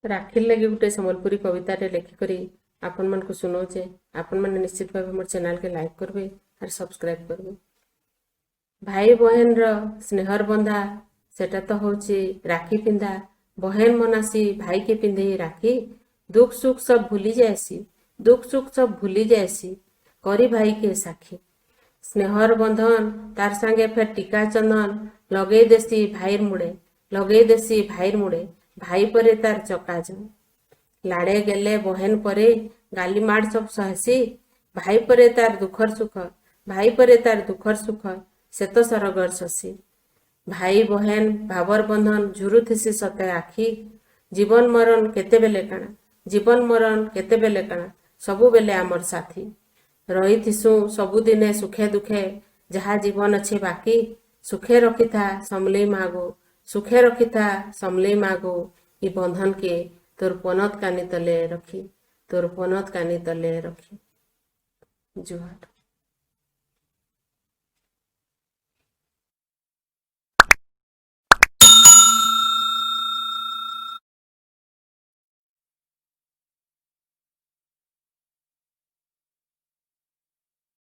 राखी लगे गोटे संबलपुरी कविता लिखिकी आपण मन को सुनाऊे। आपण मैंने निश्चित भाव मोर चैनल के लाइक करबे और सब्सक्राइब करबे। भाई बहन रो स्नेहर बंधा सेटा तो होची राखी पिंधा। बहन मनासी भाई के पिंधे राखी। दुख सुख सब भूली जाएसी, दुख सुख सब भूली जाएसी, करी भाई के साखी। स्नेहर बंधन तार संगे फेर टीका चंदन लगे देसी भाईर मुड़े, लगे देसी भाईर मुड़े। भाई परे तार चकाजन लाड़े गेले बहन परे गाली माड़ सब सहसी। भाई परे तार दुखर सुख, भाई परे तार दुखर सुख, से तो सरगर शशी। भाई बहन भावर बंधन झुरुथिसी सते आखि। जीवन मरण केते बेले काना, जीवन मरण केते बेले काना, सबु बेले आमर साथी। रही थिसु सबुदिने सुखे दुखे, जहा जीवन अच्छे बाकी। सुखे रखी था समलेई मागो, सुखे रखी था समलेई मागो। ई बंधन के तोर पनत कानी तले रखी, तोर पनत कानी तले रखी। जुहार।